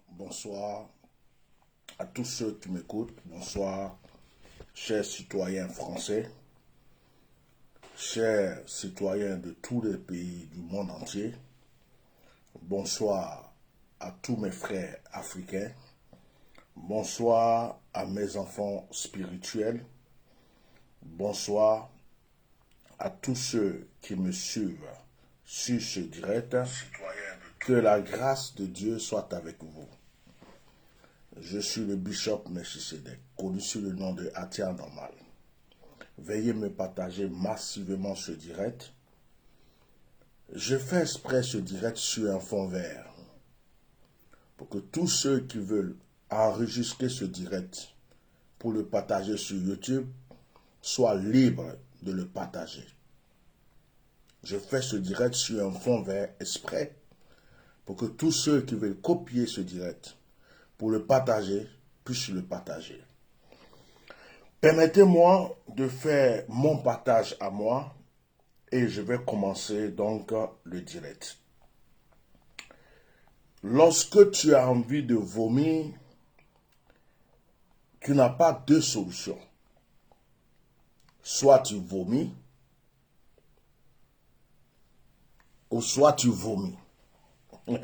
bonsoir à tous ceux qui m'écoutent. Bonsoir, chers citoyens français, chers citoyens de tous les pays du monde entier. Bonsoir à tous mes frères africains. Bonsoir à mes enfants spirituels. Bonsoir à tous ceux qui me suivent sur ce direct. Que la grâce de Dieu soit avec vous. Je suis le bishop Melchisedek, connu sous le nom de Atia Normal. Veuillez me partager massivement ce direct. Je fais exprès ce direct sur un fond vert pour que tous ceux qui veulent enregistrer ce direct pour le partager sur YouTube soient libres de le partager. Je fais ce direct sur un fond vert exprès pour que tous ceux qui veulent copier ce direct pour le partager puissent le partager. Permettez-moi de faire mon partage à moi et je vais commencer donc le direct. Lorsque tu as envie de vomir, tu n'as pas deux solutions. Soit tu vomis, ou soit tu vomis. Il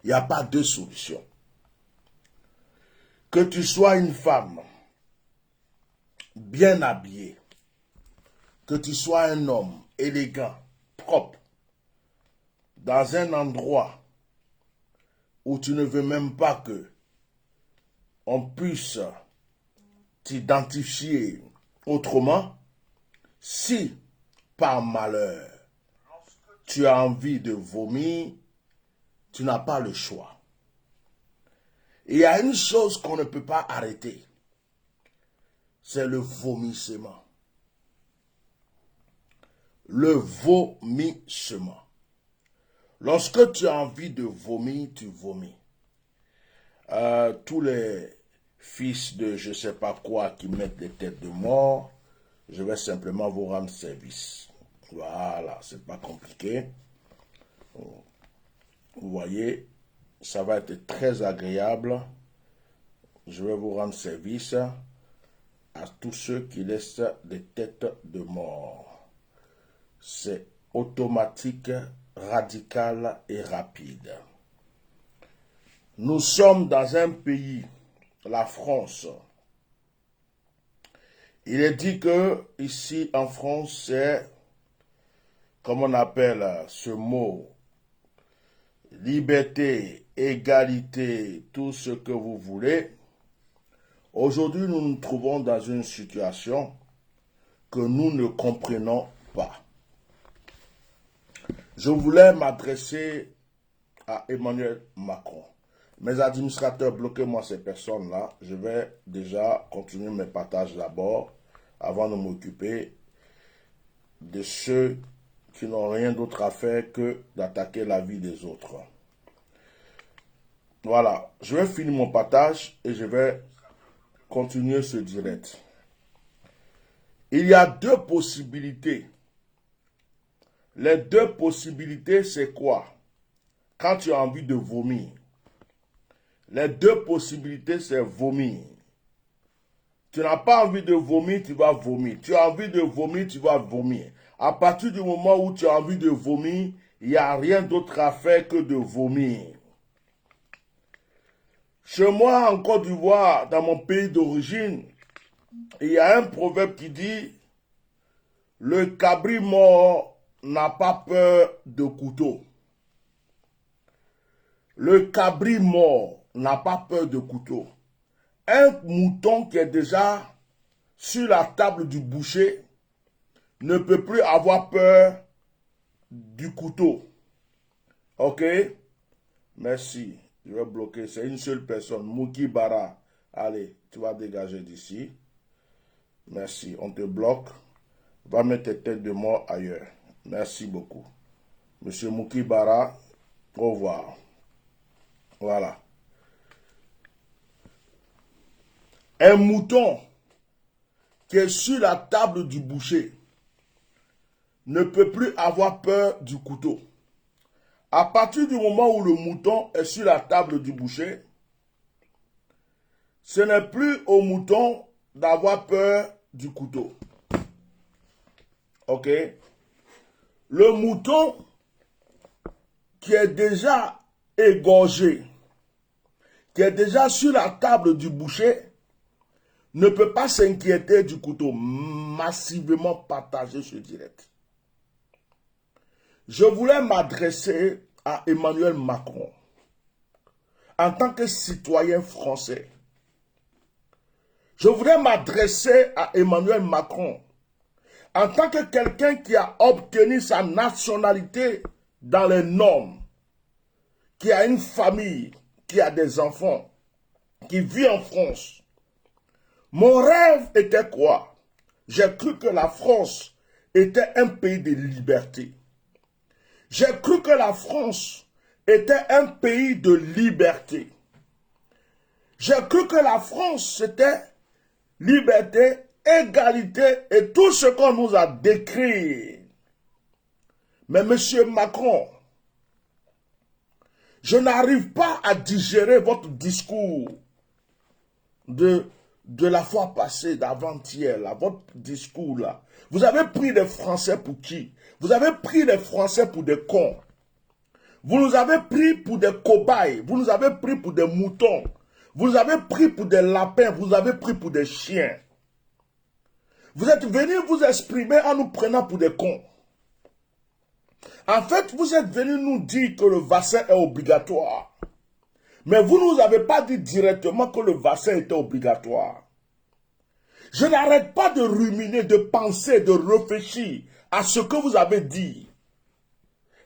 n'y a pas deux solutions. Que tu sois une femme bien habillée, que tu sois un homme élégant, propre, dans un endroit où tu ne veux même pas que on puisse t'identifier autrement, si par malheur tu as envie de vomir, tu n'as pas le choix. Il y a une chose qu'on ne peut pas arrêter, c'est le vomissement. Le vomissement. Lorsque tu as envie de vomir, tu vomis. Tous les fils de je ne sais pas quoi qui mettent des têtes de mort, je vais simplement vous rendre service. Voilà, c'est pas compliqué. Vous voyez, ça va être très agréable. Je vais vous rendre service à tous ceux qui laissent des têtes de mort. C'est automatique, radical et rapide. Nous sommes dans un pays, la France. Il est dit que ici en France, c'est, comme on appelle ce mot, liberté, égalité, tout ce que vous voulez. Aujourd'hui, nous nous trouvons dans une situation que nous ne comprenons pas. Je voulais m'adresser à Emmanuel Macron. Mes administrateurs, bloquez-moi ces personnes-là. Je vais déjà continuer mes partages d'abord, avant de m'occuper de ceux qui n'ont rien d'autre à faire que d'attaquer la vie des autres. Voilà, je vais finir mon partage et je vais continuer ce direct. Il y a deux possibilités. Les deux possibilités, c'est quoi? Quand tu as envie de vomir. Les deux possibilités, c'est vomir. Tu n'as pas envie de vomir, tu vas vomir. Tu as envie de vomir, tu vas vomir. À partir du moment où tu as envie de vomir, il n'y a rien d'autre à faire que de vomir. Chez moi, en Côte d'Ivoire, dans mon pays d'origine, il y a un proverbe qui dit « Le cabri mort n'a pas peur de couteau ». Le cabri mort n'a pas peur de couteau. Un mouton qui est déjà sur la table du boucher ne peut plus avoir peur du couteau. Ok? Merci. Je vais bloquer. C'est une seule personne. Mouki Bara. Allez, tu vas dégager d'ici. Merci. On te bloque. Va mettre tes têtes de mort ailleurs. Merci beaucoup. Monsieur Mouki Bara, au revoir. Voilà. Un mouton qui est sur la table du boucher ne peut plus avoir peur du couteau. À partir du moment où le mouton est sur la table du boucher, ce n'est plus au mouton d'avoir peur du couteau. Ok? Le mouton qui est déjà égorgé, qui est déjà sur la table du boucher, ne peut pas s'inquiéter du couteau. Massivement partagé ce direct. Je voulais m'adresser à Emmanuel Macron en tant que citoyen français. Je voudrais m'adresser à Emmanuel Macron en tant que quelqu'un qui a obtenu sa nationalité dans les normes, qui a une famille, qui a des enfants, qui vit en France. Mon rêve était quoi? J'ai cru que la France était un pays de liberté. J'ai cru que la France était un pays de liberté. J'ai cru que la France, c'était liberté, égalité et tout ce qu'on nous a décrit. Mais monsieur Macron, je n'arrive pas à digérer votre discours de la fois passée, d'avant-hier, votre discours là. Vous avez pris les Français pour qui? Vous avez pris les Français pour des cons. Vous nous avez pris pour des cobayes. Vous nous avez pris pour des moutons. Vous nous avez pris pour des lapins. Vous nous avez pris pour des chiens. Vous êtes venus vous exprimer en nous prenant pour des cons. En fait, vous êtes venus nous dire que le vaccin est obligatoire. Mais vous ne nous avez pas dit directement que le vaccin était obligatoire. Je n'arrête pas de ruminer, de penser, de réfléchir à ce que vous avez dit.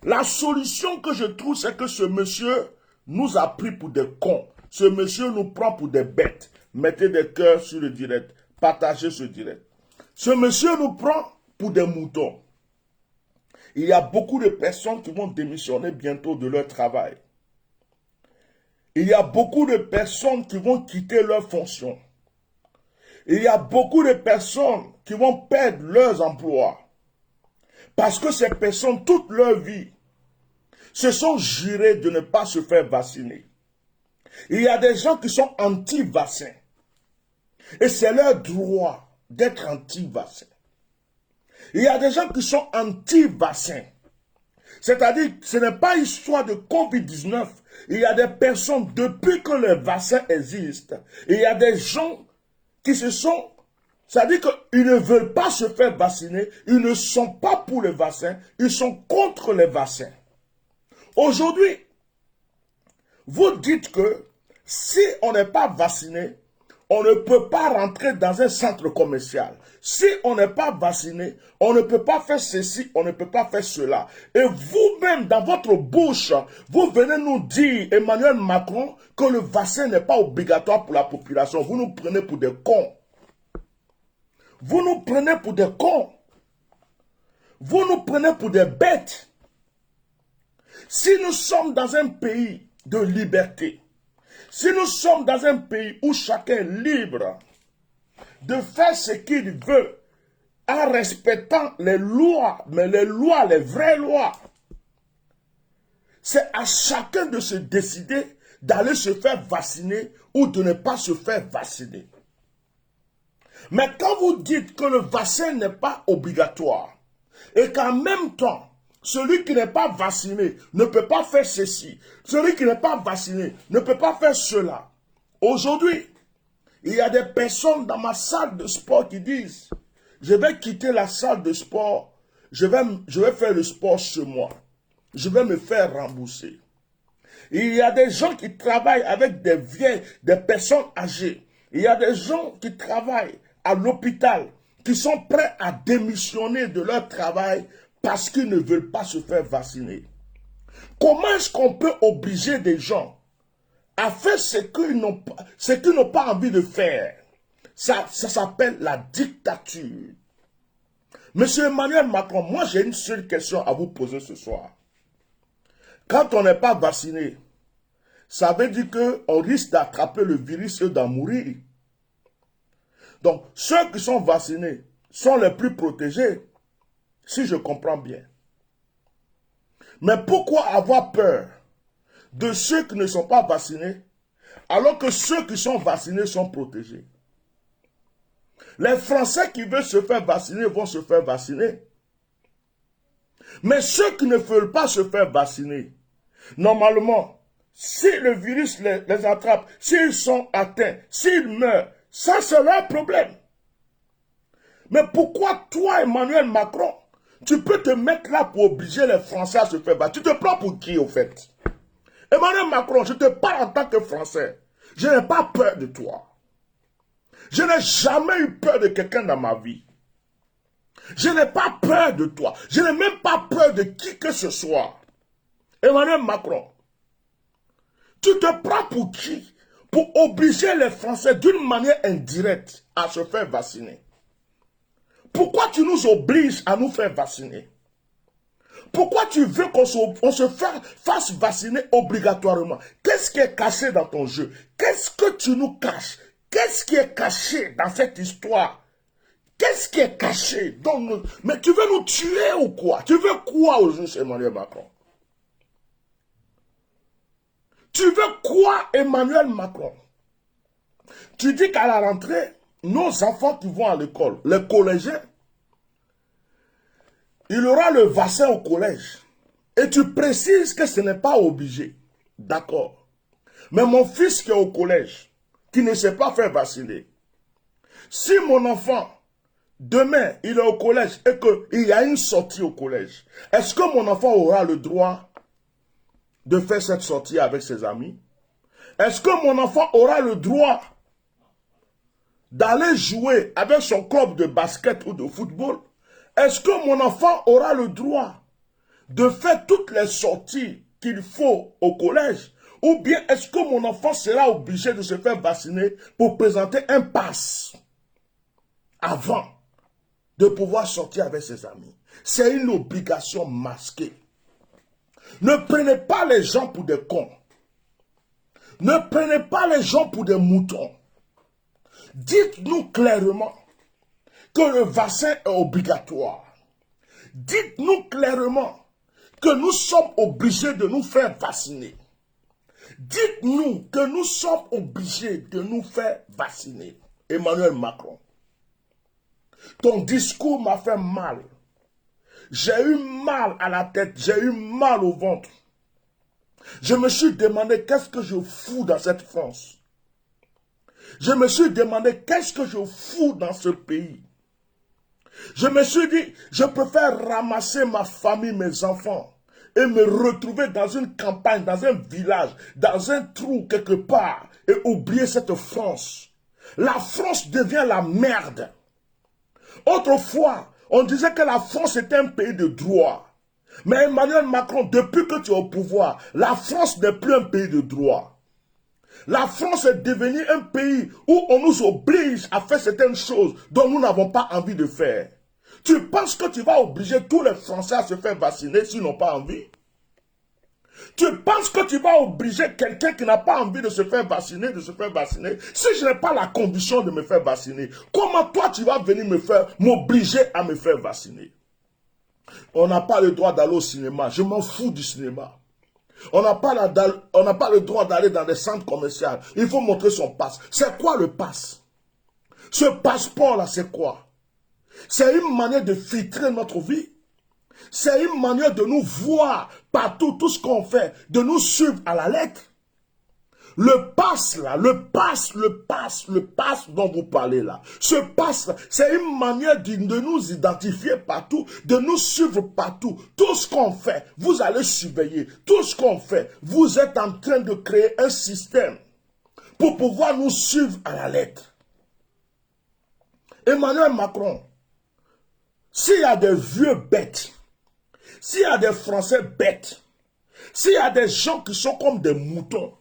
La solution que je trouve, c'est que ce monsieur nous a pris pour des cons. Ce monsieur nous prend pour des bêtes. Mettez des cœurs sur le direct. Partagez ce direct. Ce monsieur nous prend pour des moutons. Il y a beaucoup de personnes qui vont démissionner bientôt de leur travail. Il y a beaucoup de personnes qui vont quitter leur fonction. Il y a beaucoup de personnes qui vont perdre leurs emplois. Parce que ces personnes, toute leur vie, se sont jurées de ne pas se faire vacciner. Il y a des gens qui sont anti-vaccins. Et c'est leur droit d'être anti-vaccin. Il y a des gens qui sont anti-vaccins. C'est-à-dire que ce n'est pas histoire de Covid-19. Il y a des personnes, depuis que le vaccin existe, il y a des gens qui se sont... C'est-à-dire qu'ils ne veulent pas se faire vacciner, ils ne sont pas pour le vaccin, ils sont contre les vaccins. Aujourd'hui, vous dites que si on n'est pas vacciné, on ne peut pas rentrer dans un centre commercial. Si on n'est pas vacciné, on ne peut pas faire ceci, on ne peut pas faire cela. Et vous-même, dans votre bouche, vous venez nous dire, Emmanuel Macron, que le vaccin n'est pas obligatoire pour la population. Vous nous prenez pour des cons. Vous nous prenez pour des cons. Vous nous prenez pour des bêtes. Si nous sommes dans un pays de liberté, si nous sommes dans un pays où chacun est libre de faire ce qu'il veut en respectant les lois, mais les lois, les vraies lois, c'est à chacun de se décider d'aller se faire vacciner ou de ne pas se faire vacciner. Mais quand vous dites que le vaccin n'est pas obligatoire et qu'en même temps, celui qui n'est pas vacciné ne peut pas faire ceci, celui qui n'est pas vacciné ne peut pas faire cela. Aujourd'hui, il y a des personnes dans ma salle de sport qui disent, je vais quitter la salle de sport, je vais faire le sport chez moi. Je vais me faire rembourser. Il y a des gens qui travaillent avec des vieilles, des personnes âgées. Il y a des gens qui travaillent à l'hôpital, qui sont prêts à démissionner de leur travail parce qu'ils ne veulent pas se faire vacciner. Comment est-ce qu'on peut obliger des gens à faire ce qu'ils n'ont pas envie de faire? Ça s'appelle la dictature. Monsieur Emmanuel Macron, moi j'ai une seule question à vous poser ce soir. Quand on n'est pas vacciné, ça veut dire qu'on risque d'attraper le virus et d'en mourir. Donc, ceux qui sont vaccinés sont les plus protégés, si je comprends bien. Mais pourquoi avoir peur de ceux qui ne sont pas vaccinés, alors que ceux qui sont vaccinés sont protégés? Les Français qui veulent se faire vacciner vont se faire vacciner. Mais ceux qui ne veulent pas se faire vacciner, normalement, si le virus les attrape, s'ils sont atteints, s'ils meurent, ça c'est leur problème. Mais pourquoi toi, Emmanuel Macron, tu peux te mettre là pour obliger les Français à se faire vacciner? Tu te prends pour qui au fait? Emmanuel Macron, je te parle en tant que Français. Je n'ai pas peur de toi. Je n'ai jamais eu peur de quelqu'un dans ma vie. Je n'ai pas peur de toi. Je n'ai même pas peur de qui que ce soit. Emmanuel Macron, tu te prends pour qui? Pour obliger les Français d'une manière indirecte à se faire vacciner. Pourquoi tu nous obliges à nous faire vacciner? Pourquoi tu veux qu'on se fasse vacciner obligatoirement? Qu'est-ce qui est caché dans ton jeu? Qu'est-ce que tu nous caches? Qu'est-ce qui est caché dans cette histoire? Qu'est-ce qui est caché? Mais tu veux nous tuer ou quoi? Tu veux quoi au juste Emmanuel Macron? Tu veux quoi Emmanuel Macron? Tu dis qu'à la rentrée, nos enfants qui vont à l'école, les collégiens, il y aura le vaccin au collège. Et tu précises que ce n'est pas obligé. D'accord. Mais mon fils qui est au collège, qui ne sait pas faire vacciner, si mon enfant, demain, il est au collège et qu'il y a une sortie au collège, est-ce que mon enfant aura le droit de faire cette sortie avec ses amis? Est-ce que mon enfant aura le droit d'aller jouer avec son club de basket ou de football? Est-ce que mon enfant aura le droit de faire toutes les sorties qu'il faut au collège? Ou bien est-ce que mon enfant sera obligé de se faire vacciner pour présenter un pass avant de pouvoir sortir avec ses amis? C'est une obligation masquée. Ne prenez pas les gens pour des cons. Ne prenez pas les gens pour des moutons. Dites-nous clairement que le vaccin est obligatoire. Dites-nous clairement que nous sommes obligés de nous faire vacciner. Dites-nous que nous sommes obligés de nous faire vacciner. Emmanuel Macron, ton discours m'a fait mal. J'ai eu mal à la tête, j'ai eu mal au ventre. Je me suis demandé qu'est-ce que je fous dans cette France. Je me suis demandé qu'est-ce que je fous dans ce pays. Je me suis dit, je préfère ramasser ma famille, mes enfants, et me retrouver dans une campagne, dans un village, dans un trou quelque part, et oublier cette France. La France devient la merde. Autrefois, on disait que la France était un pays de droit. Mais Emmanuel Macron, depuis que tu es au pouvoir, la France n'est plus un pays de droit. La France est devenue un pays où on nous oblige à faire certaines choses dont nous n'avons pas envie de faire. Tu penses que tu vas obliger tous les Français à se faire vacciner s'ils n'ont pas envie? Tu penses que tu vas obliger quelqu'un qui n'a pas envie de se faire vacciner, si je n'ai pas la condition de me faire vacciner? Comment toi tu vas venir m'obliger à me faire vacciner? On n'a pas le droit d'aller au cinéma. Je m'en fous du cinéma. On n'a pas le droit d'aller dans des centres commerciaux. Il faut montrer son passe. C'est quoi le passe? Ce passeport-là, c'est quoi? C'est une manière de filtrer notre vie. C'est une manière de nous voir partout, tout ce qu'on fait, de nous suivre à la lettre. Le passe là, le passe dont vous parlez là, ce passe là, c'est une manière de nous identifier partout, de nous suivre partout. Tout ce qu'on fait, vous allez surveiller. Tout ce qu'on fait, vous êtes en train de créer un système pour pouvoir nous suivre à la lettre. Emmanuel Macron, s'il y a des vieux bêtes, s'il y a des Français bêtes, s'il y a des gens qui sont comme des moutons,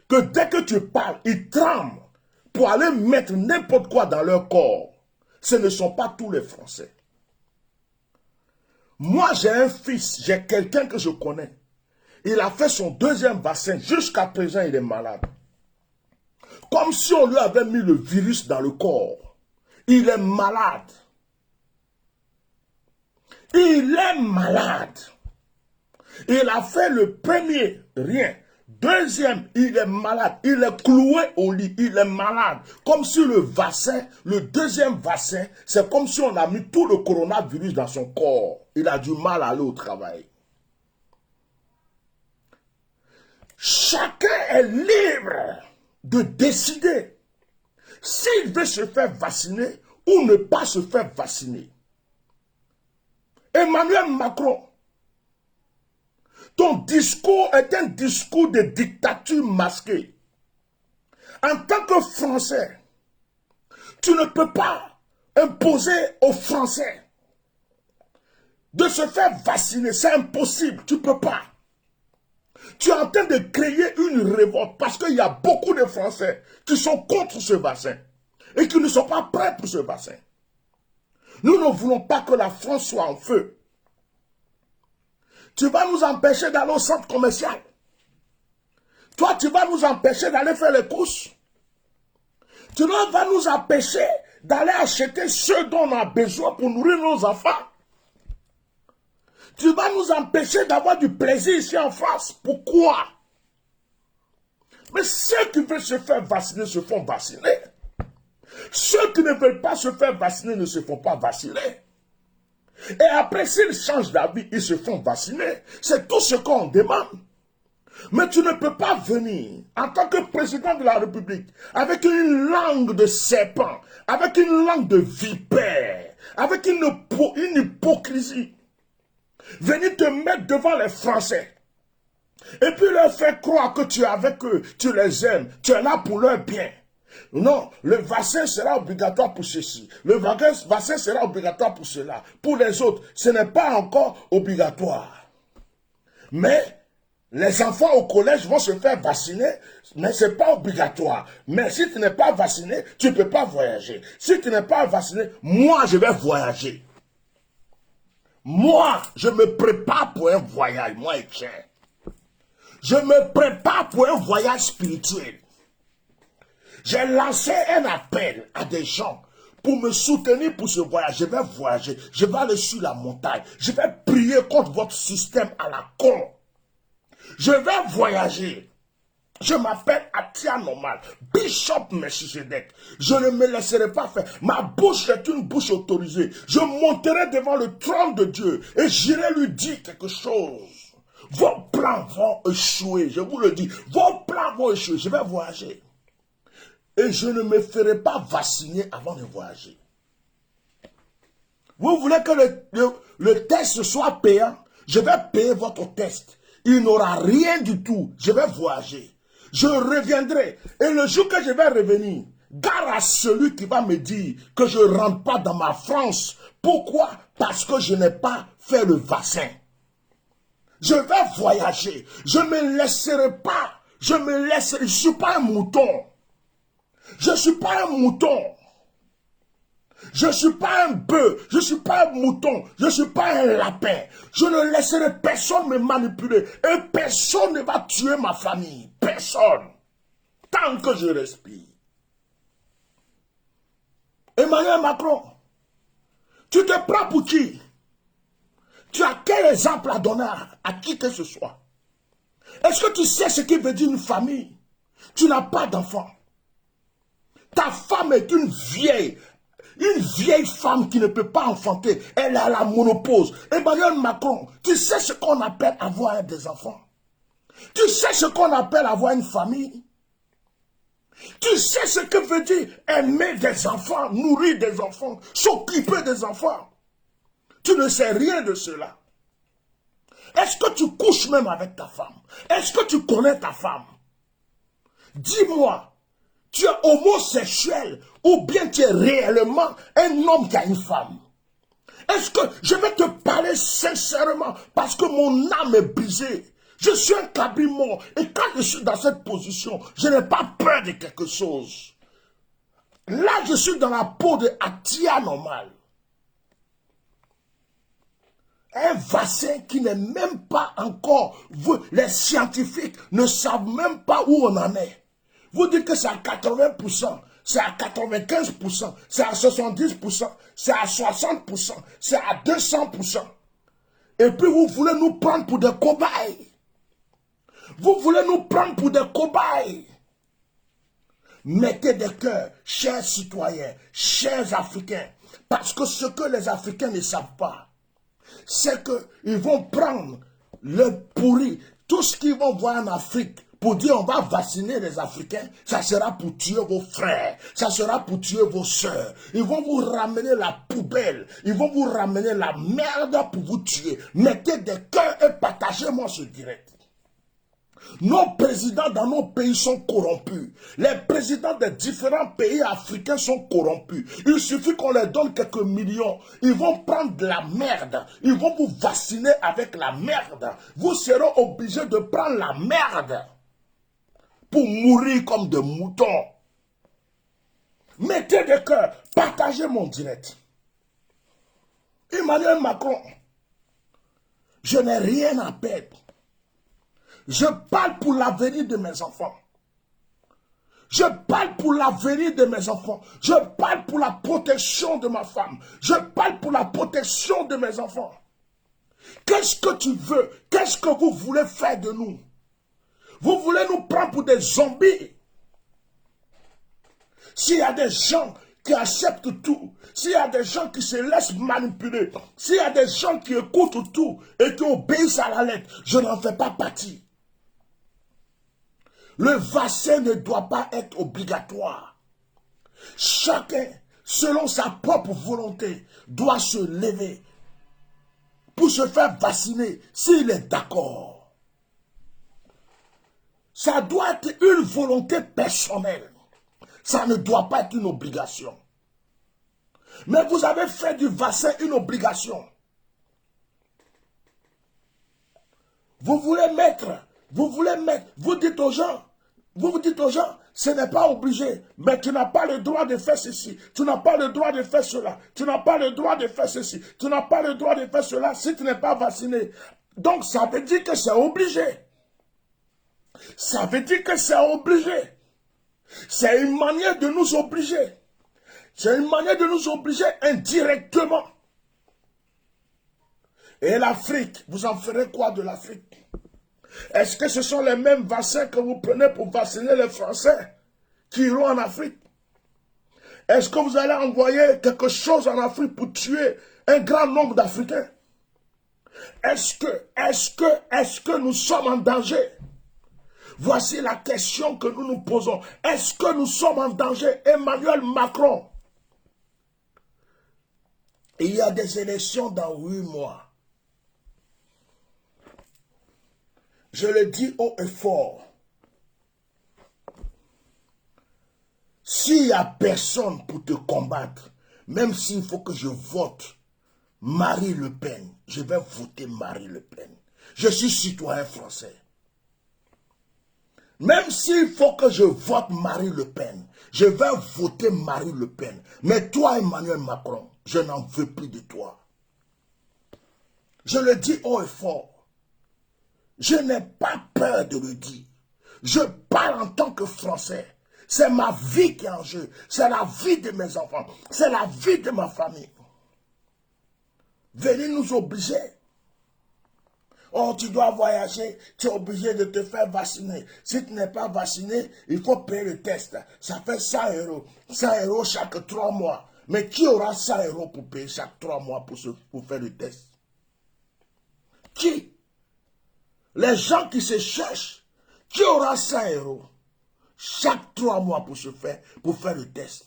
que dès que tu parles, ils tremblent pour aller mettre n'importe quoi dans leur corps, ce ne sont pas tous les Français. Moi, j'ai un fils, j'ai quelqu'un que je connais. Il a fait son deuxième vaccin. Jusqu'à présent, il est malade. Comme si on lui avait mis le virus dans le corps. Il est malade. Il est malade. Il a fait le premier, rien. Deuxième, il est malade. Il est cloué au lit. Il est malade. Comme si le vaccin, le deuxième vaccin, c'est comme si on a mis tout le coronavirus dans son corps. Il a du mal à aller au travail. Chacun est libre de décider s'il veut se faire vacciner ou ne pas se faire vacciner. Emmanuel Macron, ton discours est un discours de dictature masquée. En tant que Français, tu ne peux pas imposer aux Français de se faire vacciner. C'est impossible, tu ne peux pas. Tu es en train de créer une révolte parce qu'il y a beaucoup de Français qui sont contre ce vaccin et qui ne sont pas prêts pour ce vaccin. Nous ne voulons pas que la France soit en feu. Tu vas nous empêcher d'aller au centre commercial. Toi, tu vas nous empêcher d'aller faire les courses. Tu vas nous empêcher d'aller acheter ce dont on a besoin pour nourrir nos enfants. Tu vas nous empêcher d'avoir du plaisir ici en France. Pourquoi? Mais ceux qui veulent se faire vacciner se font vacciner. Ceux qui ne veulent pas se faire vacciner ne se font pas vacciner. Et après, s'ils changent d'avis, ils se font vacciner. C'est tout ce qu'on demande. Mais tu ne peux pas venir, en tant que président de la République, avec une langue de serpent, avec une langue de vipère, avec une hypocrisie, venir te mettre devant les Français, et puis leur faire croire que tu es avec eux, tu les aimes, tu es là pour leur bien. Non, le vaccin sera obligatoire pour ceci. Le vaccin sera obligatoire pour cela. Pour les autres, ce n'est pas encore obligatoire. Mais les enfants au collège vont se faire vacciner, mais ce n'est pas obligatoire. Mais si tu n'es pas vacciné, tu ne peux pas voyager. Si tu n'es pas vacciné, moi, je vais voyager. Moi, je me prépare pour un voyage, moi, Etienne. Je me prépare pour un voyage spirituel. J'ai lancé un appel à des gens pour me soutenir pour ce voyage. Je vais voyager, je vais aller sur la montagne. Je vais prier contre votre système à la con. Je vais voyager. Je m'appelle Atia Normal, Bishop Melchisedec. Je ne me laisserai pas faire. Ma bouche est une bouche autorisée. Je monterai devant le trône de Dieu et j'irai lui dire quelque chose. Vos plans vont échouer, je vous le dis. Vos plans vont échouer. Je vais voyager. Et je ne me ferai pas vacciner avant de voyager. Vous voulez que le test soit payant? Je vais payer votre test. Il n'aura rien du tout. Je vais voyager. Je reviendrai. Et le jour que je vais revenir, gare à celui qui va me dire que je ne rentre pas dans ma France. Pourquoi? Parce que je n'ai pas fait le vaccin. Je vais voyager. Je ne me laisserai pas. Je ne suis pas un mouton. Je ne suis pas un mouton. Je ne suis pas un bœuf. Je ne suis pas un mouton. Je ne suis pas un lapin. Je ne laisserai personne me manipuler. Et personne ne va tuer ma famille. Personne. Tant que je respire. Emmanuel Macron, tu te prends pour qui? Tu as quel exemple à donner à qui que ce soit? Est-ce que tu sais ce qu'il veut dire une famille? Tu n'as pas d'enfant. Ta femme est une vieille femme qui ne peut pas enfanter. Elle a la monopause. Emmanuel Macron, tu sais ce qu'on appelle avoir des enfants? Tu sais ce qu'on appelle avoir une famille? Tu sais ce que veut dire aimer des enfants, nourrir des enfants, s'occuper des enfants? Tu ne sais rien de cela. Est-ce que tu couches même avec ta femme? Est-ce que tu connais ta femme? Dis-moi. Tu es homosexuel ou bien tu es réellement un homme qui a une femme? Est-ce que je vais te parler sincèrement parce que mon âme est brisée? Je suis un cabri mort et quand je suis dans cette position, je n'ai pas peur de quelque chose. Là, je suis dans la peau de Atia Normal. Un vaccin qui n'est même pas encore... Les scientifiques ne savent même pas où on en est. Vous dites que c'est à 80%, c'est à 95%, c'est à 70%, c'est à 60%, c'est à 200%. Et puis vous voulez nous prendre pour des cobayes. Vous voulez nous prendre pour des cobayes. Mettez des cœurs, chers citoyens, chers Africains. Parce que ce que les Africains ne savent pas, c'est qu'ils vont prendre le pourri, tout ce qu'ils vont voir en Afrique, pour dire on va vacciner les Africains, ça sera pour tuer vos frères, ça sera pour tuer vos soeurs. Ils vont vous ramener la poubelle, ils vont vous ramener la merde pour vous tuer. Mettez des cœurs et partagez-moi ce direct. Nos présidents dans nos pays sont corrompus. Les présidents des différents pays africains sont corrompus. Il suffit qu'on leur donne quelques millions. Ils vont prendre de la merde. Ils vont vous vacciner avec la merde. Vous serez obligés de prendre la merde pour mourir comme des moutons. Mettez des cœurs. Partagez mon direct. Emmanuel Macron, je n'ai rien à perdre. Je parle pour l'avenir de mes enfants. Je parle pour l'avenir de mes enfants. Je parle pour la protection de ma femme. Je parle pour la protection de mes enfants. Qu'est-ce que tu veux? Qu'est-ce que vous voulez faire de nous? Vous voulez nous prendre pour des zombies? S'il y a des gens qui acceptent tout, s'il y a des gens qui se laissent manipuler, s'il y a des gens qui écoutent tout et qui obéissent à la lettre, je n'en fais pas partie. Le vaccin ne doit pas être obligatoire. Chacun, selon sa propre volonté, doit se lever pour se faire vacciner s'il est d'accord. Ça doit être une volonté personnelle. Ça ne doit pas être une obligation. Mais vous avez fait du vaccin une obligation. Vous dites aux gens, ce n'est pas obligé, mais tu n'as pas le droit de faire ceci, tu n'as pas le droit de faire cela, tu n'as pas le droit de faire ceci, tu n'as pas le droit de faire cela si tu n'es pas vacciné. Donc ça veut dire que c'est obligé. Ça veut dire que c'est obligé. C'est une manière de nous obliger. C'est une manière de nous obliger indirectement. Et l'Afrique, vous en ferez quoi de l'Afrique? Est-ce que ce sont les mêmes vaccins que vous prenez pour vacciner les Français qui iront en Afrique? Est-ce que vous allez envoyer quelque chose en Afrique pour tuer un grand nombre d'Africains? Est-ce que nous sommes en danger? Voici la question que nous nous posons. Est-ce que nous sommes en danger? Emmanuel Macron, il y a des élections dans 8 mois. Je le dis haut et fort. S'il n'y a personne pour te combattre, même s'il faut que je vote Marine Le Pen, je vais voter Marine Le Pen. Je suis citoyen français. Même s'il faut que je vote Marine Le Pen, je vais voter Marine Le Pen. Mais toi, Emmanuel Macron, je n'en veux plus de toi. Je le dis haut et fort. Je n'ai pas peur de le dire. Je parle en tant que Français. C'est ma vie qui est en jeu. C'est la vie de mes enfants. C'est la vie de ma famille. Venez nous obliger. Oh, tu dois voyager, tu es obligé de te faire vacciner. Si tu n'es pas vacciné, il faut payer le test. Ça fait 100 €. 100 € chaque 3 mois. Mais qui aura 100 € pour payer chaque 3 mois pour faire le test? Qui? Les gens qui se cherchent, qui aura 100 € chaque 3 mois pour faire le test?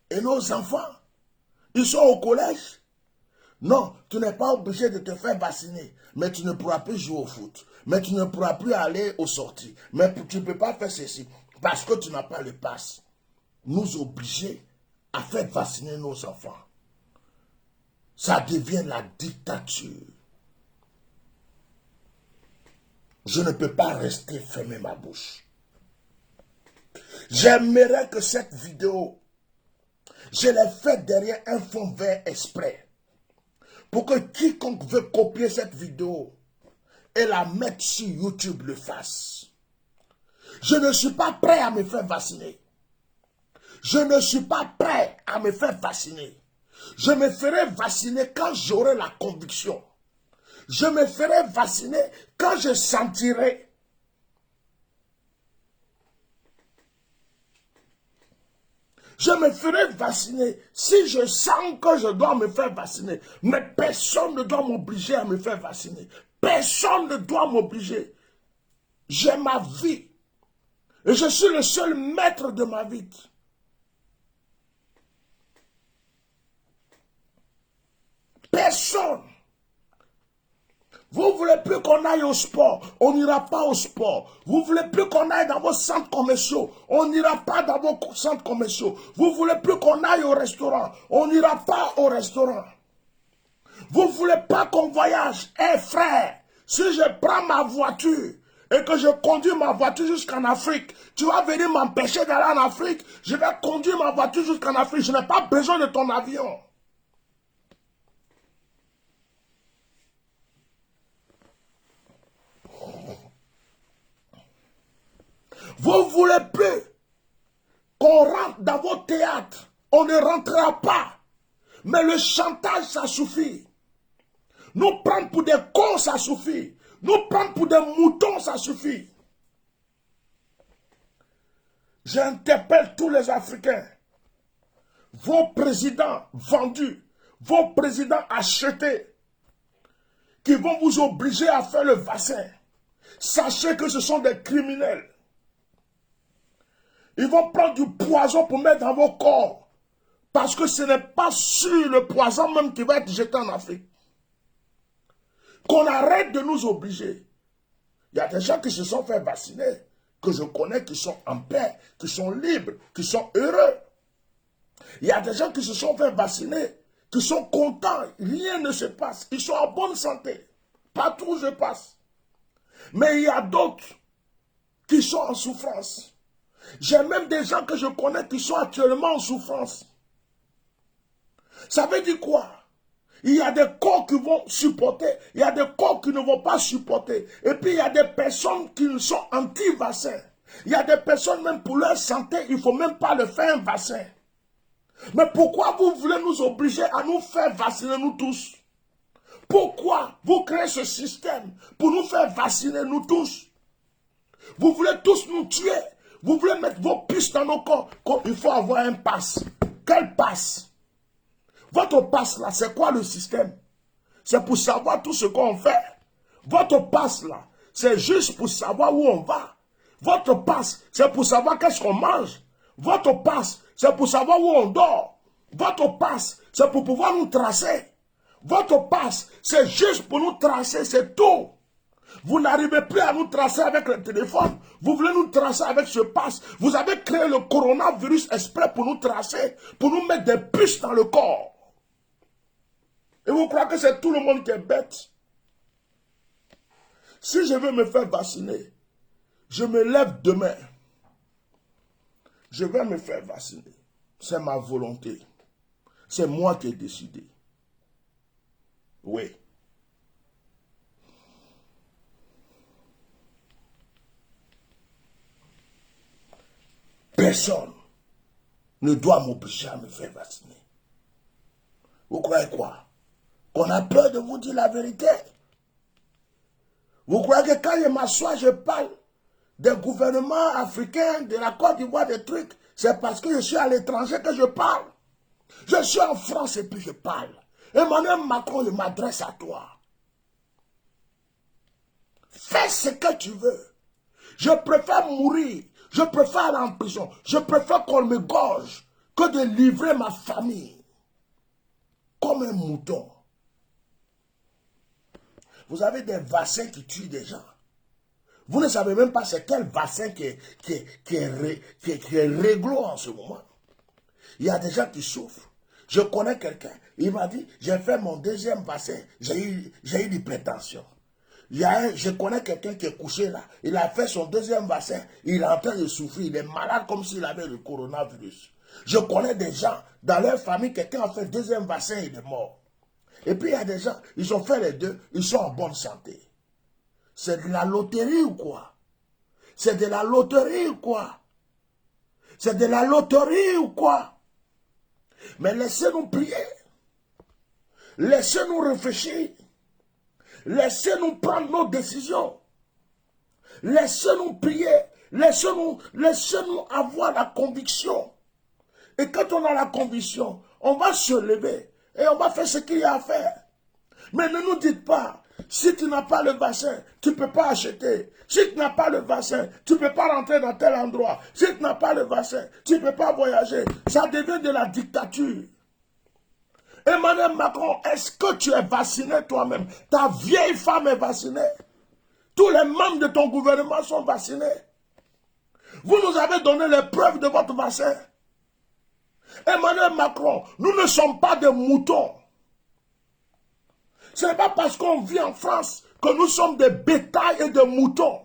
Et nos enfants, ils sont au collège. Non, tu n'es pas obligé de te faire vacciner, mais tu ne pourras plus jouer au foot, mais tu ne pourras plus aller aux sorties, mais tu ne peux pas faire ceci, parce que tu n'as pas le pass. Nous obliger à faire vacciner nos enfants. Ça devient la dictature. Je ne peux pas rester fermer ma bouche. J'aimerais que cette vidéo, je l'ai faite derrière un fond vert exprès. Pour que quiconque veut copier cette vidéo et la mettre sur YouTube le fasse. Je ne suis pas prêt à me faire vacciner. Je ne suis pas prêt à me faire vacciner. Je me ferai vacciner quand j'aurai la conviction. Je me ferai vacciner quand je sentirai. Je me ferai vacciner si je sens que je dois me faire vacciner. Mais personne ne doit m'obliger à me faire vacciner. Personne ne doit m'obliger. J'ai ma vie. Et je suis le seul maître de ma vie. Personne. Vous ne voulez plus qu'on aille au sport, on n'ira pas au sport. Vous ne voulez plus qu'on aille dans vos centres commerciaux, on n'ira pas dans vos centres commerciaux. Vous ne voulez plus qu'on aille au restaurant, on n'ira pas au restaurant. Vous ne voulez pas qu'on voyage. Eh frère, si je prends ma voiture et que je conduis ma voiture jusqu'en Afrique, tu vas venir m'empêcher d'aller en Afrique. Je vais conduire ma voiture jusqu'en Afrique. Je n'ai pas besoin de ton avion. Vous ne voulez plus qu'on rentre dans vos théâtres. On ne rentrera pas. Mais le chantage, ça suffit. Nous prendre pour des cons, ça suffit. Nous prendre pour des moutons, ça suffit. J'interpelle tous les Africains. Vos présidents vendus, vos présidents achetés, qui vont vous obliger à faire le vaccin. Sachez que ce sont des criminels. Ils vont prendre du poison pour mettre dans vos corps. Parce que ce n'est pas sur le poison même qui va être jeté en Afrique. Qu'on arrête de nous obliger. Il y a des gens qui se sont fait vacciner, que je connais, qui sont en paix, qui sont libres, qui sont heureux. Il y a des gens qui se sont fait vacciner, qui sont contents, rien ne se passe. Ils sont en bonne santé, partout où je passe. Mais il y a d'autres qui sont en souffrance. J'ai même des gens que je connais qui sont actuellement en souffrance. Ça veut dire quoi? Il y a des corps qui vont supporter, il y a des corps qui ne vont pas supporter. Et puis il y a des personnes qui sont anti-vaccins. Il y a des personnes même pour leur santé, il ne faut même pas leur faire un vaccin. Mais pourquoi vous voulez nous obliger à nous faire vacciner nous tous? Pourquoi vous créez ce système pour nous faire vacciner nous tous? Vous voulez tous nous tuer. Vous voulez mettre vos puces dans nos corps. Il faut avoir un pass. Quel pass? Votre passe là, c'est quoi le système? C'est pour savoir tout ce qu'on fait. Votre passe là, c'est juste pour savoir où on va. Votre passe, c'est pour savoir qu'est-ce qu'on mange. Votre passe, c'est pour savoir où on dort. Votre passe, c'est pour pouvoir nous tracer. Votre passe, c'est juste pour nous tracer, c'est tout. Vous n'arrivez plus à nous tracer avec le téléphone. Vous voulez nous tracer avec ce passe. Vous avez créé le coronavirus exprès pour nous tracer, pour nous mettre des puces dans le corps. Et vous croyez que c'est tout le monde qui est bête? Si je veux me faire vacciner, je me lève demain. Je vais me faire vacciner. C'est ma volonté. C'est moi qui ai décidé. Oui. Personne ne doit m'obliger à me faire vacciner. Vous croyez quoi? Qu'on a peur de vous dire la vérité? Vous croyez que quand je m'assois, je parle des gouvernements africains, de la Côte d'Ivoire, des trucs, c'est parce que je suis à l'étranger que je parle. Je suis en France et puis je parle. Emmanuel Macron, je m'adresse à toi. Fais ce que tu veux. Je préfère mourir. Je préfère aller en prison. Je préfère qu'on me gorge que de livrer ma famille comme un mouton. Vous avez des vaccins qui tuent des gens. Vous ne savez même pas c'est quel vaccin qui est réglo en ce moment. Il y a des gens qui souffrent. Je connais quelqu'un. Il m'a dit, j'ai fait mon deuxième vaccin. J'ai eu l'hypertension. Je connais quelqu'un qui est couché là. Il a fait son deuxième vaccin. Il est en train de souffrir. Il est malade comme s'il avait le coronavirus. Je connais des gens, dans leur famille, quelqu'un a fait le deuxième vaccin, il est mort. Et puis il y a des gens, ils ont fait les deux, ils sont en bonne santé. C'est de la loterie ou quoi? C'est de la loterie ou quoi? C'est de la loterie ou quoi? Mais laissez-nous prier. Laissez-nous réfléchir. Laissez-nous prendre nos décisions. Laissez-nous prier. Laissez-nous avoir la conviction. Et quand on a la conviction, on va se lever et on va faire ce qu'il y a à faire. Mais ne nous dites pas, si tu n'as pas le vaccin, tu ne peux pas acheter. Si tu n'as pas le vaccin, tu ne peux pas rentrer dans tel endroit. Si tu n'as pas le vaccin, tu ne peux pas voyager. Ça devient de la dictature. Emmanuel Macron, est-ce que tu es vacciné toi-même? Ta vieille femme est vaccinée. Tous les membres de ton gouvernement sont vaccinés. Vous nous avez donné les preuves de votre vaccin. Emmanuel Macron, nous ne sommes pas des moutons. Ce n'est pas parce qu'on vit en France que nous sommes des bétails et des moutons.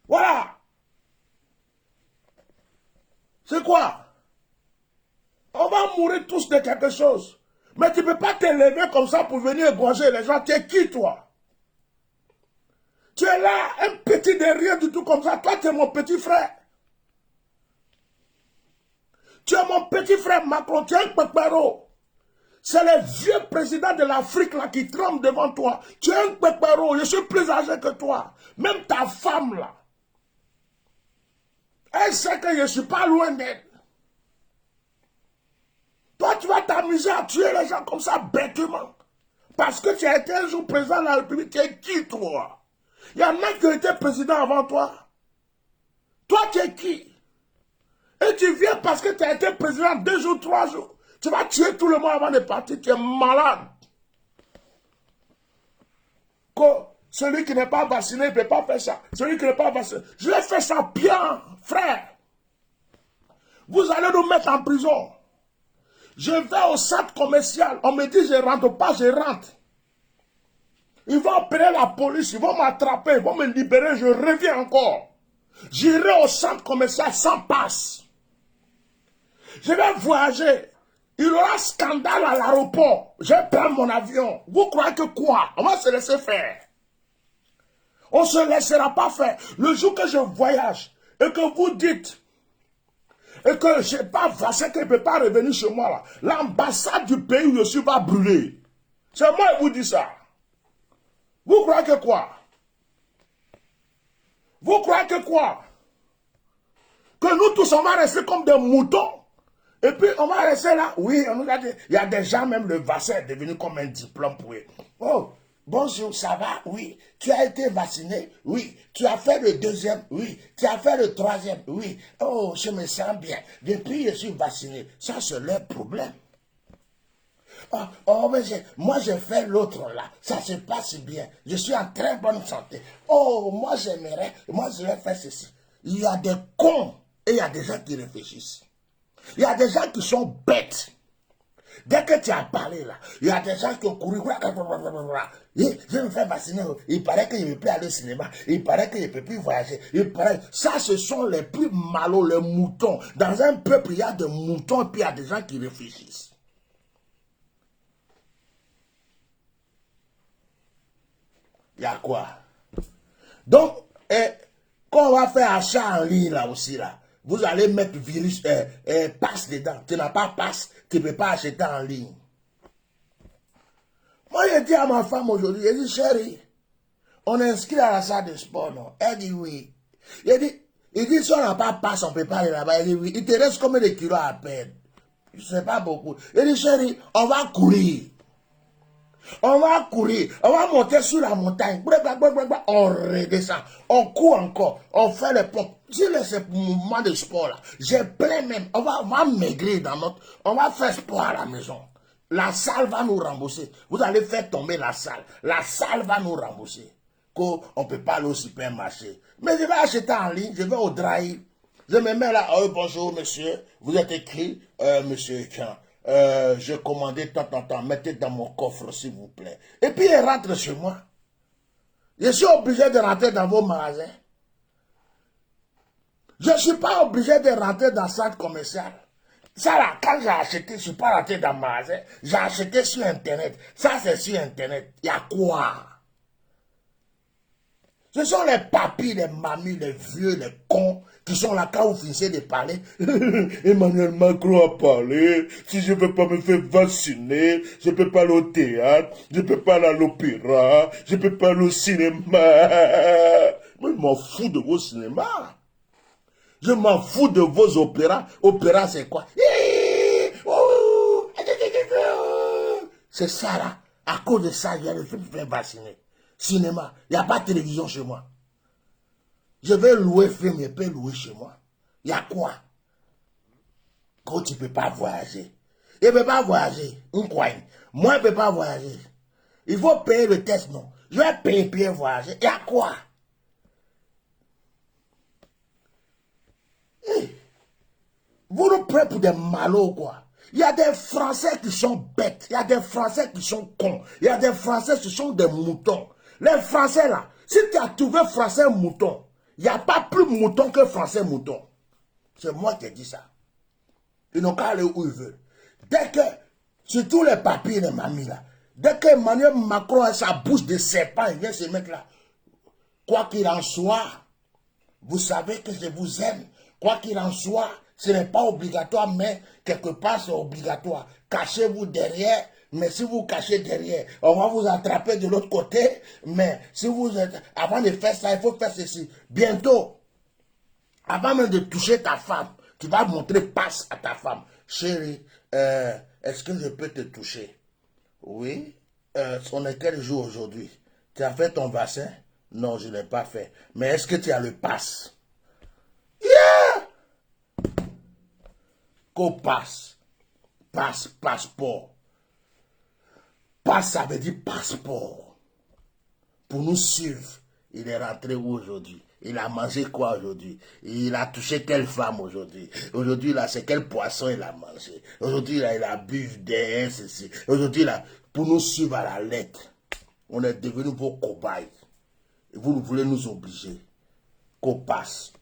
Voilà. C'est quoi? On va mourir tous de quelque chose. Mais tu ne peux pas te lever comme ça pour venir égorger les gens. Tu es qui, toi? Tu es là, un petit de rien du tout comme ça. Toi, tu es mon petit frère. Tu es mon petit frère Macron. Tu es un pépéro. C'est le vieux président de l'Afrique là qui tremble devant toi. Tu es un pépéro. Je suis plus âgé que toi. Même ta femme là. Elle sait que je ne suis pas loin d'elle. Toi, tu vas t'amuser à tuer les gens comme ça bêtement. Parce que tu as été un jour président de la République. Tu es qui, toi? Il y en a qui ont été président avant toi. Toi, tu es qui? Et tu viens parce que tu as été président 2 jours, 3 jours. Tu vas tuer tout le monde avant de partir. Tu es malade. Celui qui n'est pas vacciné ne peut pas faire ça. Celui qui n'est pas vacciné. Je vais faire ça bien, frère. Vous allez nous mettre en prison. Je vais au centre commercial. On me dit je ne rentre pas, je rentre. Ils vont appeler la police, ils vont m'attraper, ils vont me libérer, je reviens encore. J'irai au centre commercial sans passe. Je vais voyager. Il y aura scandale à l'aéroport. Je vais prendre mon avion. Vous croyez que quoi? On va se laisser faire. On ne se laissera pas faire. Le jour que je voyage et que vous dites et que je n'ai pas vaccin, que je ne peux pas revenir chez moi là, l'ambassade du pays où je suis va brûler. C'est moi qui vous dis ça. Vous croyez que quoi? Vous croyez que quoi? Que nous tous on va rester comme des moutons? Et puis, on va rester là. Oui, on nous a dit, il y a des gens, même le vaccin est devenu comme un diplôme pour eux. Oh, bonjour, ça va? Oui. Tu as été vacciné? Oui. Tu as fait le 2e? Oui. Tu as fait le 3e? Oui. Oh, je me sens bien. Depuis que je suis vacciné, ça c'est leur problème. Oh, mais moi j'ai fait l'autre là. Ça se passe bien. Je suis en très bonne santé. Oh, moi j'aimerais, moi je vais faire ceci. Il y a des cons et il y a des gens qui réfléchissent. Il y a des gens qui sont bêtes. Dès que tu as parlé là, il y a des gens qui ont couru. Je me fais vacciner. Il paraît que je ne peux plus aller au cinéma. Il paraît que je ne peux plus voyager. Ça, ce sont les plus malaux, les moutons. Dans un peuple, il y a des moutons et puis il y a des gens qui réfléchissent. Il y a quoi? Donc, quand on va faire achat en ligne là aussi là, vous allez mettre virus, passe dedans. Tu n'as pas passe, tu ne peux pas acheter en ligne. Moi, j'ai dit à ma femme aujourd'hui, j'ai dit, chérie, on est inscrit à la salle de sport, non? Elle dit oui. Il dit, si on n'a pas passe, on ne peut pas aller là-bas. Elle dit oui. Il te reste combien de kilos à perdre? Je ne sais pas beaucoup. Il dit, chérie, on va courir. On va courir, on va monter sur la montagne, on redescend, on court encore, on fait les pompes. Si c'est mouvement de sport là, j'ai plein même, on va maigrir dans notre, on va faire sport à la maison. La salle va nous rembourser. Vous allez faire tomber la salle va nous rembourser. On ne peut pas aller au supermarché. Mais je vais acheter en ligne, je vais au drive. Je me mets là, oh, bonjour monsieur, vous êtes écrit, monsieur Jean. J'ai commandé tant, mettez dans mon coffre s'il vous plaît. Et puis il rentre chez moi. Je suis obligé de rentrer dans vos magasins. Je ne suis pas obligé de rentrer dans le centre commercial. Ça là, quand j'ai acheté, je ne suis pas rentré dans le magasin. J'ai acheté sur Internet. Ça c'est sur Internet. Il y a quoi? Ce sont les papis, les mamies, les vieux, les cons qui sont là quand vous finissez de parler. Emmanuel Macron a parlé. Si je ne peux pas me faire vacciner, je ne peux pas aller au théâtre, je ne peux pas aller à l'opéra, je ne peux pas aller au cinéma. Moi, je m'en fous de vos cinémas. Je m'en fous de vos opéras. Opéra, c'est quoi? C'est ça là. À cause de ça, je viens de me faire vacciner. Cinéma, il n'y a pas de télévision chez moi. Je vais louer film, je peux louer chez moi. Il y a quoi? Quand tu ne peux pas voyager. Il ne peut pas voyager. Moi, je ne peux pas voyager. Il faut payer le test, non. Je vais payer voyager. Il y a quoi? Vous nous prenez pour des malauds, quoi. Il y a des Français qui sont bêtes. Il y a des Français qui sont cons. Il y a des Français qui sont des moutons. Les Français, là, si tu as trouvé Français mouton, il n'y a pas plus mouton que Français mouton. C'est moi qui ai dit ça. Ils n'ont qu'à aller où ils veulent. Dès que, surtout les papiers et les mamies, là, dès que Emmanuel Macron a sa bouche de serpent, il vient se mettre là. Quoi qu'il en soit, vous savez que je vous aime. Quoi qu'il en soit, ce n'est pas obligatoire, mais quelque part c'est obligatoire. Cachez-vous derrière, mais si vous cachez derrière, on va vous attraper de l'autre côté. Mais si vous êtes, avant de faire ça, il faut faire ceci. Bientôt, avant même de toucher ta femme, tu vas montrer passe à ta femme. Chérie, est-ce que je peux te toucher? Oui. On est quel jour aujourd'hui? Tu as fait ton vaccin? Non, je ne l'ai pas fait. Mais est-ce que tu as le passe? Yeah! Qu'au passe. Passe, passeport. Passe, ça veut dire passeport. Pour nous suivre. Il est rentré où aujourd'hui? Il a mangé quoi aujourd'hui? Il a touché quelle femme aujourd'hui? Aujourd'hui, là, c'est quel poisson il a mangé? Aujourd'hui, là, il a bu des ceci. Aujourd'hui, là, pour nous suivre à la lettre. On est devenus vos cobayes. Et vous voulez nous obliger. Qu'on passe.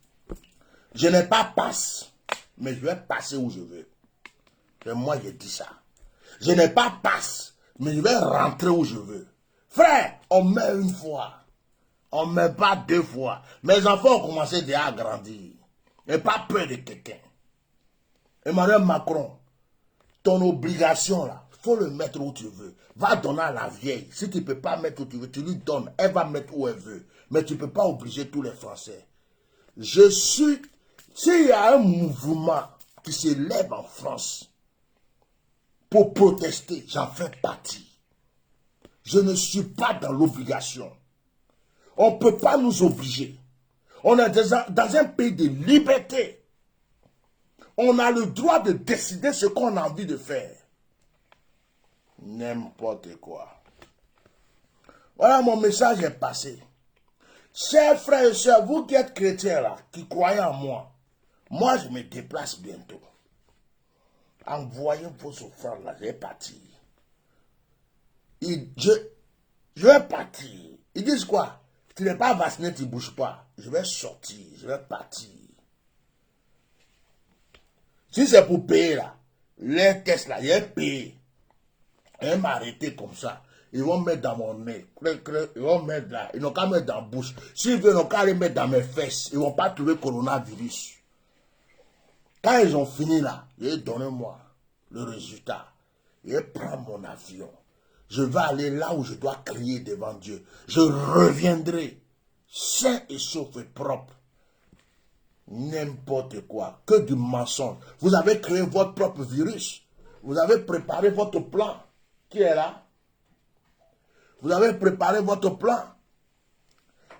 Je n'ai pas passe, mais je vais passer où je veux. Et moi, je dis ça. Je n'ai pas passe, mais je vais rentrer où je veux. Frère, on met une fois. On ne met pas deux fois. Mes enfants ont commencé déjà à grandir. Et pas peur de quelqu'un. Emmanuel Macron, ton obligation là, il faut le mettre où tu veux. Va donner à la vieille. Si tu ne peux pas mettre où tu veux, tu lui donnes. Elle va mettre où elle veut. Mais tu ne peux pas obliger tous les Français. Je suis... S'il y a un mouvement qui se lève en France pour protester, j'en fais partie. Je ne suis pas dans l'obligation. On ne peut pas nous obliger. On est dans un pays de liberté. On a le droit de décider ce qu'on a envie de faire. N'importe quoi. Voilà, mon message est passé. Chers frères et sœurs, vous qui êtes chrétiens là, qui croyez en moi, moi je me déplace bientôt. Envoyez vos offrandes là, je vais partir. Je vais partir. Ils disent quoi? Tu n'es pas vacciné, tu ne bouges pas. Je vais sortir, je vais partir. Si c'est pour payer là, les tests là, j'ai payé. Ils vont m'arrêter comme ça. Ils vont mettre dans mon nez. Ils vont mettre là. Ils n'ont qu'à mettre dans la bouche. S'ils veulent, ils n'ont qu'à les mettre dans mes fesses. Ils ne vont pas trouver coronavirus. Quand ils ont fini là, donnez-moi le résultat. Je prends mon avion. Je vais aller là où je dois crier devant Dieu. Je reviendrai sain et sauf et propre. N'importe quoi. Que du mensonge. Vous avez créé votre propre virus. Vous avez préparé votre plan. Qui est là? Vous avez préparé votre plan.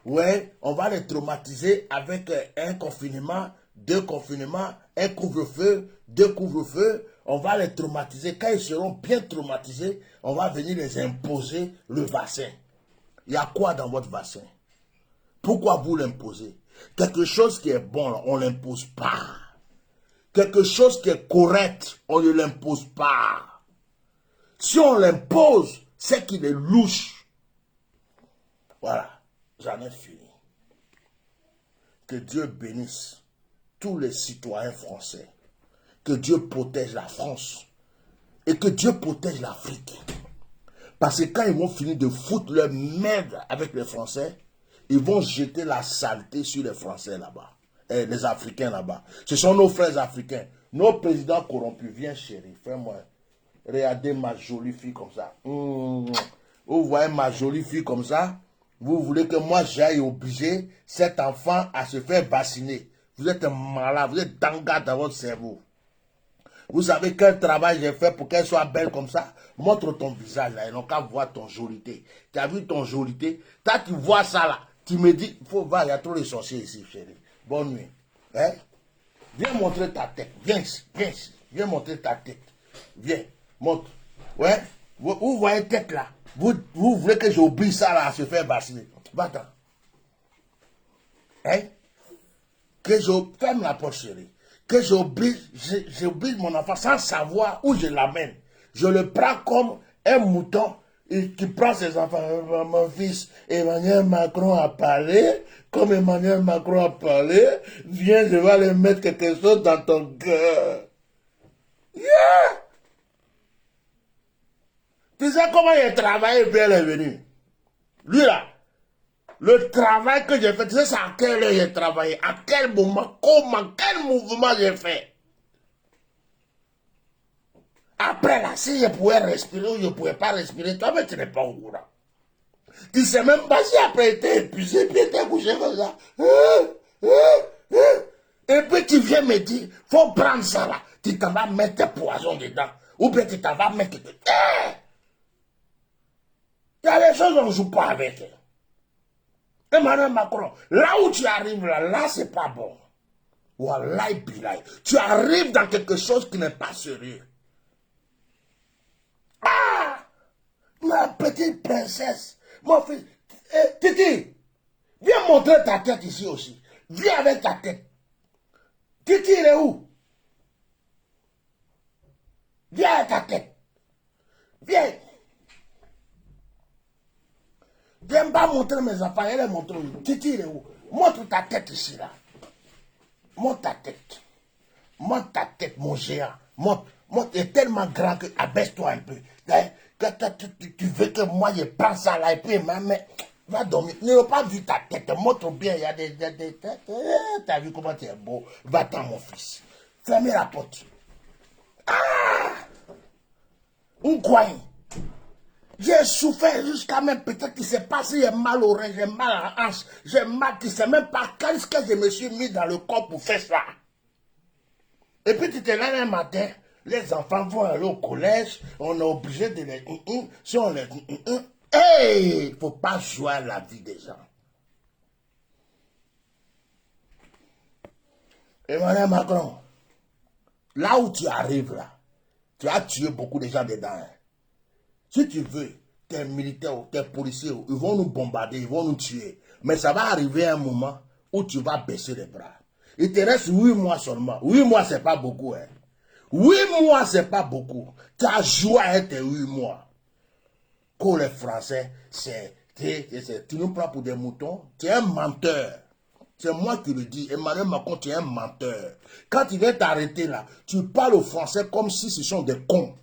Ouais, on va les traumatiser avec un confinement, deux confinements, un couvre-feu, deux couvre-feux. On va les traumatiser. Quand ils seront bien traumatisés, on va venir les imposer le vaccin. Il y a quoi dans votre vaccin? Pourquoi vous l'imposez? Quelque chose qui est bon, on ne l'impose pas. Quelque chose qui est correct, on ne l'impose pas. Si on l'impose, c'est qu'il est louche. Voilà, j'en ai fini. Que Dieu bénisse tous les citoyens français. Que Dieu protège la France. Et que Dieu protège l'Afrique. Parce que quand ils vont finir de foutre leur merde avec les Français, Ils vont jeter la saleté sur les Français là-bas. Et les Africains là-bas. Ce sont nos frères africains. Nos présidents corrompus. Viens chérie, fais-moi. Regardez ma jolie fille comme ça. Vous voyez ma jolie fille comme ça. Vous voulez que moi j'aille obliger cet enfant à se faire vacciner. Vous êtes malade, vous êtes tanga dans votre cerveau. Vous savez quel travail j'ai fait pour qu'elle soit belle comme ça? Montre ton visage là, ils n'ont qu'à voir ton jolité. Tu as vu ton jolité? Toi tu vois ça là, tu me dis, il faut voir, il y a trop de sorciers ici chérie. Bonne nuit. Hein? Viens montrer ta tête, viens ici, viens ici. Viens montrer ta tête. Viens, montre. Ouais, vous voyez tête là. Vous voulez que j'oublie ça là à se faire vacciner. Va-t'en. Hein? Que je ferme la porte chérie. Que j'oblige mon enfant sans savoir où je l'amène. Je le prends comme un mouton qui prend ses enfants. Mon fils, Emmanuel Macron a parlé. Comme Emmanuel Macron a parlé, viens, je vais aller mettre quelque chose dans ton cœur. Yeah! Tu sais comment il a travaillé, puis elle est venue. Lui là, le travail que j'ai fait, tu sais c'est à quelle heure j'ai travaillé, à quel moment, comment, quel mouvement j'ai fait. Après là, si je pouvais respirer ou je ne pouvais pas respirer, toi, mais tu n'es pas au courant. Tu ne sais même pas si après il était épuisé, puis il était couché comme ça. Et puis tu viens me dire, faut prendre ça là, tu t'en vas mettre tes poisons dedans, ou bien tu t'en vas mettre... Il y a des choses on ne joue pas avec. Emmanuel Macron, là où tu arrives là c'est pas bon. Wallahi billahi, tu arrives dans quelque chose qui n'est pas sérieux. Ah! Ma petite princesse, mon fils, Titi, viens montrer ta tête ici aussi. Viens avec ta tête. Titi, il est où? Viens avec ta tête. Viens. Viens pas montrer mes enfants, elle est montrée. Titi, il est où? Montre ta tête ici, là. Montre ta tête. Montre ta tête, mon géant. Montre. Il est tellement grand que abaisse-toi un peu. Tu veux que moi je prends ça là et puis maman va dormir. Tu n'as pas vu ta tête. Montre bien. Il y a des têtes. T'as vu comment tu es beau. Va-t'en, mon fils. Fermez la porte. Ah! Un coin. J'ai souffert jusqu'à même peut-être qu'il s'est passé, j'ai mal au rein, j'ai mal à la hanche, j'ai mal, tu ne sais même pas qu'est-ce que je me suis mis dans le corps pour faire ça. Et puis tu te lèves un matin, les enfants vont aller au collège, on est obligé de les... si on les... Hey! Il ne faut pas jouer à la vie des gens. Emmanuel Macron, là où tu arrives là, tu as tué beaucoup de gens dedans. Hein. Si tu veux, tes militaires, tes policiers, ils vont nous bombarder, ils vont nous tuer. Mais ça va arriver un moment où tu vas baisser les bras. Il te reste 8 mois seulement. 8 mois, c'est pas beaucoup. Hein. 8 mois, c'est pas beaucoup. Tu as joué avec tes 8 mois. Pour les Français, tu nous prends pour des moutons. Tu es un menteur. C'est moi qui le dis. Emmanuel Macron, tu es un menteur. Quand il vient t'arrêter là, tu parles aux Français comme si ce sont des cons.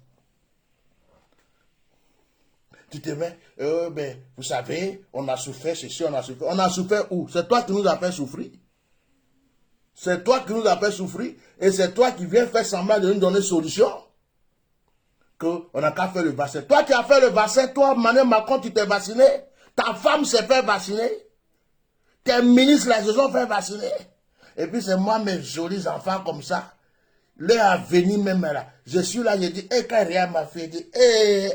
Tu te mets, ben, vous savez, on a souffert, ceci, on a souffert. On a souffert où? C'est toi qui nous as fait souffrir. C'est toi qui nous as fait souffrir. Et c'est toi qui viens faire semblant de nous donner solution. Qu'on n'a qu'à faire le vaccin. Toi qui as fait le vaccin, toi, Emmanuel Macron, tu t'es vacciné. Ta femme s'est fait vacciner. Tes ministres, là, se sont fait vacciner. Et puis c'est moi, mes jolis enfants comme ça. Leur avenir même là. Je suis là, je dis, quand Réa m'a fait, dit,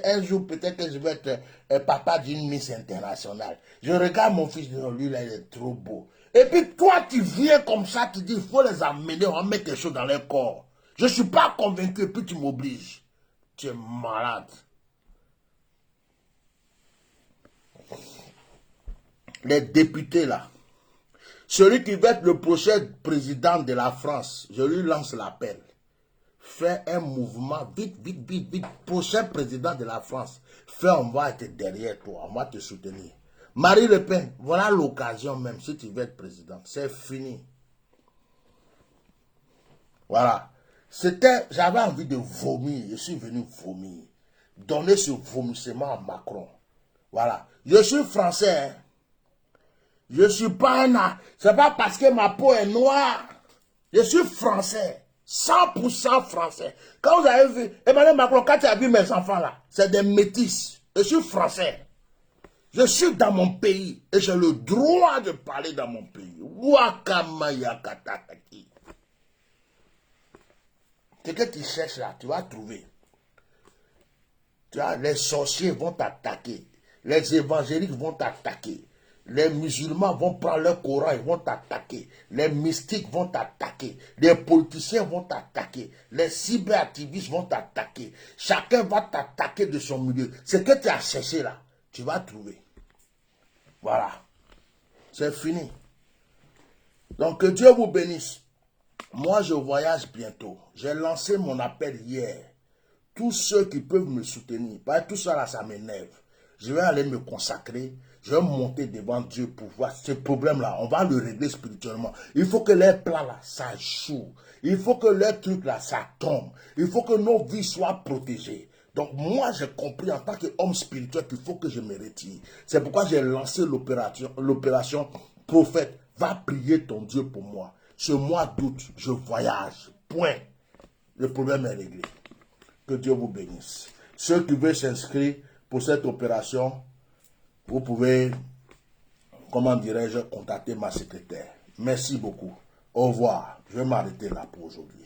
un jour peut-être que je vais être papa d'une Miss internationale. Je regarde mon fils, lui là, il est trop beau. Et puis toi, tu viens comme ça, tu dis, il faut les amener, on va mettre quelque chose dans leur corps. Je ne suis pas convaincu, et puis tu m'obliges. Tu es malade. Les députés là, celui qui va être le prochain président de la France, je lui lance l'appel. Fais un mouvement, vite, vite, vite, vite. Prochain président de la France, on va être derrière toi, on va te soutenir. Marine Le Pen, voilà l'occasion même, si tu veux être président, c'est fini. Voilà. J'avais envie de vomir, je suis venu vomir. Donner ce vomissement à Macron. Voilà. Je suis français, hein. Je ne suis pas un... C'est pas parce que ma peau est noire. Je suis français. 100% français. Quand vous avez vu, Emmanuel Macron, quand tu as vu mes enfants là, c'est des métis. Je suis français. Je suis dans mon pays et j'ai le droit de parler dans mon pays. Wakamayakatakaki. Ce que tu cherches là, tu vas trouver. Tu vois, les sorciers vont t'attaquer. Les évangéliques vont t'attaquer. Les musulmans vont prendre leur Coran, ils vont t'attaquer. Les mystiques vont t'attaquer. Les politiciens vont t'attaquer. Les cyberactivistes vont t'attaquer. Chacun va t'attaquer de son milieu. Ce que tu as cherché là, tu vas trouver. Voilà. C'est fini. Donc que Dieu vous bénisse. Moi, je voyage bientôt. J'ai lancé mon appel hier. Tous ceux qui peuvent me soutenir, parce que tout ça là, ça m'énerve. Je vais aller me consacrer, je vais monter devant Dieu pour voir ce problème-là. On va le régler spirituellement. Il faut que les plans là, ça joue. Il faut que les trucs là, ça tombe. Il faut que nos vies soient protégées. Donc moi, j'ai compris en tant qu'homme spirituel qu'il faut que je me retire. C'est pourquoi j'ai lancé l'opération prophète. Va prier ton Dieu pour moi. Ce mois d'août, je voyage. Point. Le problème est réglé. Que Dieu vous bénisse. Ceux qui veulent s'inscrire pour cette opération, vous pouvez, comment dirais-je, contacter ma secrétaire. Merci beaucoup. Au revoir. Je vais m'arrêter là pour aujourd'hui.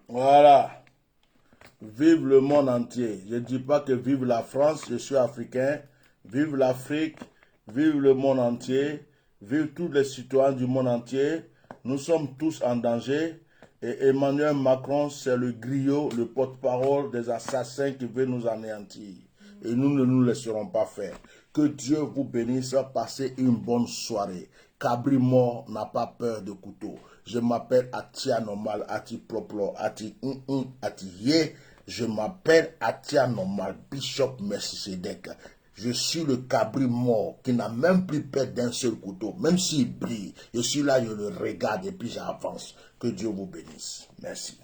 Voilà. Vive le monde entier. Je ne dis pas que vive la France, je suis africain. Vive l'Afrique, vive le monde entier. Vive tous les citoyens du monde entier. Nous sommes tous en danger. Et Emmanuel Macron, c'est le griot, le porte-parole des assassins qui veut nous anéantir. Et nous ne nous laisserons pas faire. Que Dieu vous bénisse. Passez une bonne soirée. Cabri mort n'a pas peur de couteau. Je m'appelle Atia Normal, Ati Proplo, Ati Ati Ye. Je m'appelle Atia Normal, Bishop Melchisedec. Je suis le cabri mort qui n'a même plus peur d'un seul couteau. Même s'il brille, je suis là, je le regarde et puis j'avance. Que Dieu vous bénisse. Merci.